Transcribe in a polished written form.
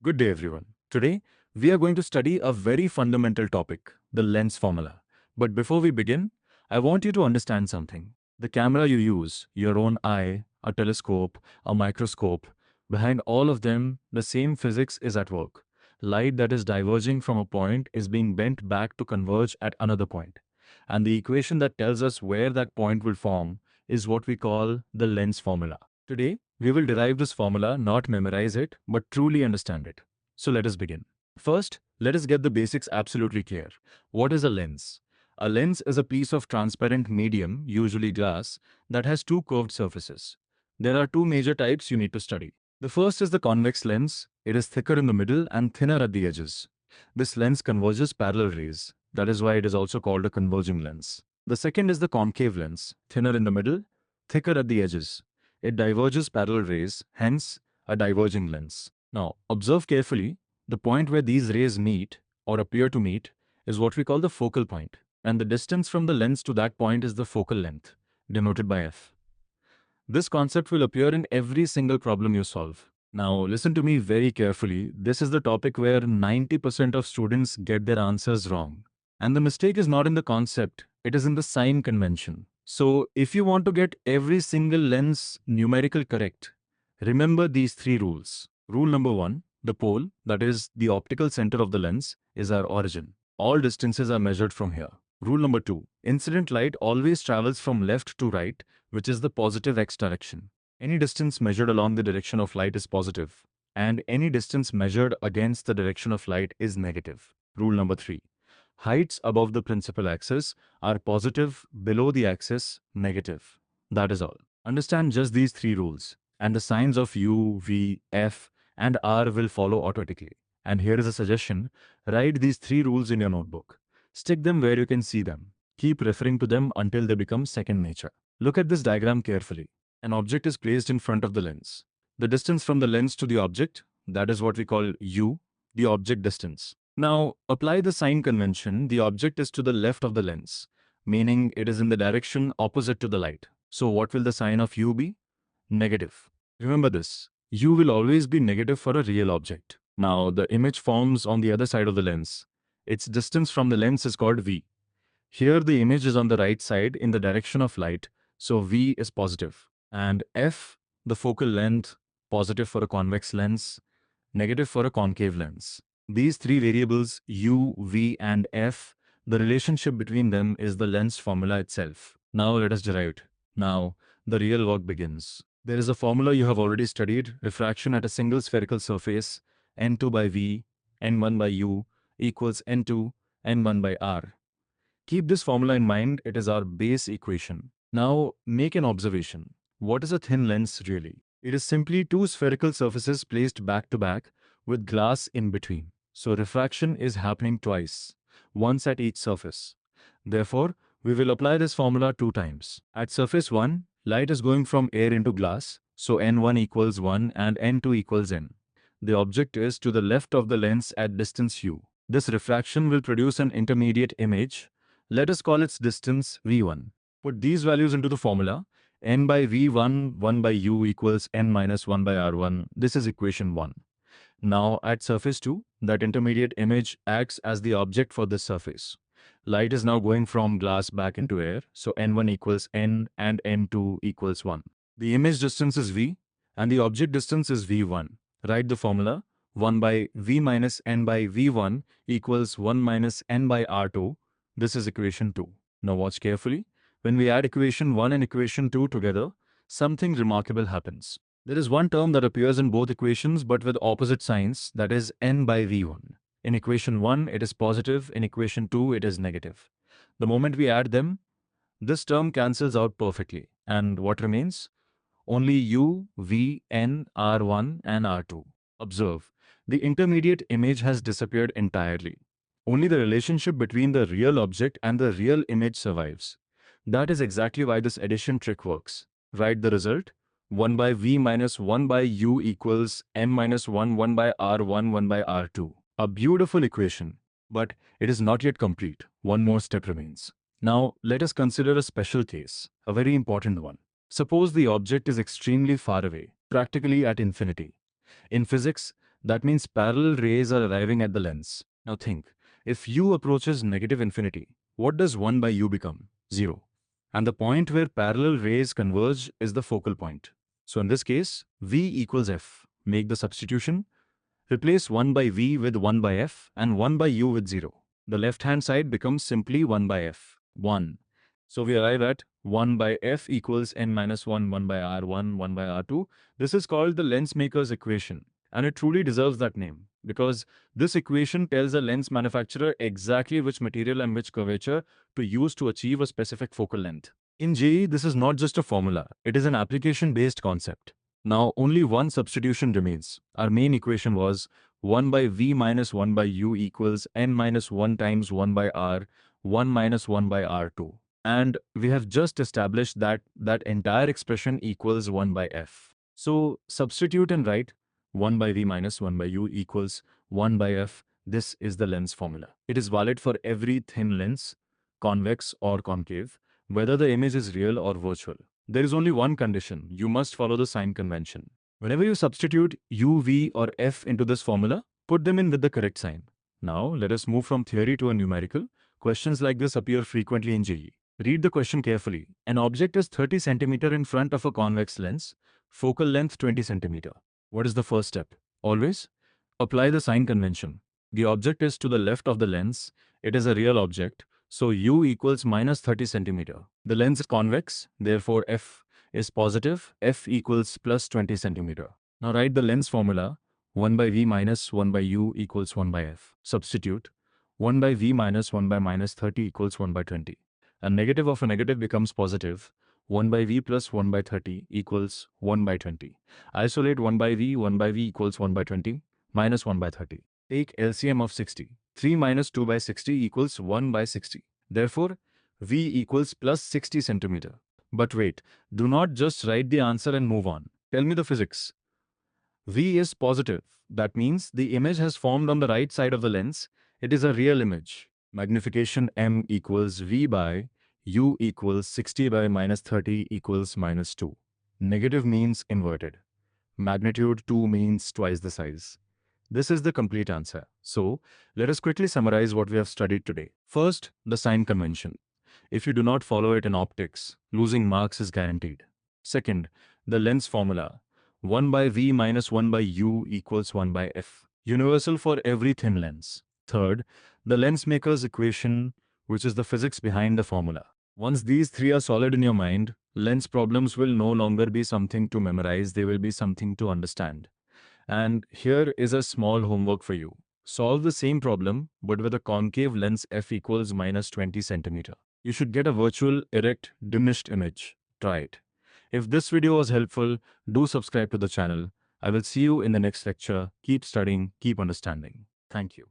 Good day, everyone. Today, we are going to study a very fundamental topic, the lens formula. But before we begin, I want you to understand something. The camera you use, your own eye, a telescope, a microscope, behind all of them, the same physics is at work. Light that is diverging from a point is being bent back to converge at another point. And the equation that tells us where that point will form is what we call the lens formula. Today, we will derive this formula, not memorize it, but truly understand it. So let us begin. First, let us get the basics absolutely clear. What is a lens? A lens is a piece of transparent medium, usually glass, that has two curved surfaces. There are two major types you need to study. The first is the convex lens. It is thicker in the middle and thinner at the edges. This lens converges parallel rays. That is why it is also called a converging lens. The second is the concave lens, thinner in the middle, thicker at the edges. It diverges parallel rays, hence a diverging lens. Now, observe carefully. The point where these rays meet, or appear to meet, is what we call the focal point, and the distance from the lens to that point is the focal length, denoted by f. This concept will appear in every single problem you solve. Now, listen to me very carefully. This is the topic where 90% of students get their answers wrong. And the mistake is not in the concept, it is in the sign convention. So, if you want to get every single lens numerical correct, remember these three rules. Rule number one, the pole, that is the optical center of the lens, is our origin. All distances are measured from here. Rule number two, incident light always travels from left to right, which is the positive x direction. Any distance measured along the direction of light is positive, and any distance measured against the direction of light is negative. Rule number three, heights above the principal axis are positive, below the axis, negative. That is all. Understand just these three rules, and the signs of U, V, F, and R will follow automatically. And here is a suggestion, write these three rules in your notebook. Stick them where you can see them. Keep referring to them until they become second nature. Look at this diagram carefully. An object is placed in front of the lens. The distance from the lens to the object, that is what we call U, the object distance. Now, apply the sign convention. The object is to the left of the lens, meaning it is in the direction opposite to the light. So what will the sign of U be? Negative. Remember this. U will always be negative for a real object. Now, the image forms on the other side of the lens. Its distance from the lens is called V. Here the image is on the right side in the direction of light, so V is positive. And F, the focal length, positive for a convex lens, negative for a concave lens. These three variables, U, V, and F, the relationship between them is the lens formula itself. Now let us derive it. Now, the real work begins. There is a formula you have already studied, refraction at a single spherical surface, N2 by V, N1 by U, equals N2, N1 by R. Keep this formula in mind, it is our base equation. Now, make an observation. What is a thin lens really? It is simply two spherical surfaces placed back to back with glass in between. So refraction is happening twice, once at each surface. Therefore, we will apply this formula two times. At surface 1, light is going from air into glass, so N1 equals 1 and N2 equals N. The object is to the left of the lens at distance U. This refraction will produce an intermediate image. Let us call its distance V1. Put these values into the formula. N by V1, 1 by U equals N minus 1 by R1. This is equation 1. Now at surface 2, that intermediate image acts as the object for this surface. Light is now going from glass back into air, so N1 equals N and N2 equals 1. The image distance is V and the object distance is V1. Write the formula. 1 by V minus N by V1 equals 1 minus N by R2. This is equation 2. Now watch carefully. When we add equation 1 and equation 2 together, something remarkable happens. There is one term that appears in both equations but with opposite signs, that is N by V1. In equation 1, it is positive. In equation 2, it is negative. The moment we add them, this term cancels out perfectly. And what remains? Only U, V, N, R1 and R2. Observe, the intermediate image has disappeared entirely. Only the relationship between the real object and the real image survives. That is exactly why this addition trick works. Write the result. 1 by V minus 1 by U equals M minus 1, 1 by R1, 1 by R2. A beautiful equation, but it is not yet complete. One more step remains. Now, let us consider a special case, a very important one. Suppose the object is extremely far away, practically at infinity. In physics, That means parallel rays are arriving at the lens. Now think, if u approaches negative infinity, what does 1 by u become? 0. And the point where parallel rays converge is the focal point. So in this case, v equals f. Make the substitution. Replace 1 by v with 1 by f and 1 by u with 0. The left-hand side becomes simply 1 by f. 1. So we arrive at 1 by f equals n minus 1, 1 by r1, 1 by r2. This is called the lens maker's equation. And it truly deserves that name, because this equation tells a lens manufacturer exactly which material and which curvature to use to achieve a specific focal length. In JEE, this is not just a formula, it is an application-based concept. Now, only one substitution remains. Our main equation was 1 by v minus 1 by u equals n minus 1 times 1 by r, 1 minus 1 by r2. And we have just established that that entire expression equals 1 by f. So, substitute and write 1 by v minus 1 by u equals 1 by f. This is the lens formula. It is valid for every thin lens, convex or concave, whether the image is real or virtual. There is only one condition: you must follow the sign convention. Whenever you substitute u, v or f into this formula, put them in with the correct sign. Now, let us move from theory to a numerical. Questions like this appear frequently in JEE. Read the question carefully. An object is 30 cm in front of a convex lens, focal length 20 cm. What is the first step? Always apply the sign convention. The object is to the left of the lens. It is a real object. So u equals minus 30 cm. The lens is convex, therefore f is positive. F equals plus 20 cm. Now write the lens formula. 1 by v minus 1 by u equals 1 by f. Substitute. 1 by v minus 1 by minus 30 equals 1 by 20. A negative of a negative becomes positive. 1 by v plus 1 by 30 equals 1 by 20. Isolate 1 by v equals 1 by 20 minus 1 by 30. Take LCM of 60. 3 minus 2 by 60 equals 1 by 60. Therefore, v equals plus 60 centimeter. But wait, do not just write the answer and move on. Tell me the physics. V is positive. That means the image has formed on the right side of the lens. It is a real image. Magnification m equals v by u equals 60 by minus 30 equals minus 2. Negative means inverted. Magnitude 2 means twice the size. This is the complete answer. So, let us quickly summarize what we have studied today. First, the sign convention. If you do not follow it in optics, losing marks is guaranteed. Second, the lens formula. 1 by v minus 1 by u equals 1 by f. Universal for every thin lens. Third, the lens maker's equation, which is the physics behind the formula. Once these three are solid in your mind, lens problems will no longer be something to memorize, they will be something to understand. And here is a small homework for you. Solve the same problem, but with a concave lens f equals minus 20 centimeter. You should get a virtual, erect, diminished image. Try it. If this video was helpful, do subscribe to the channel. I will see you in the next lecture. Keep studying, keep understanding. Thank you.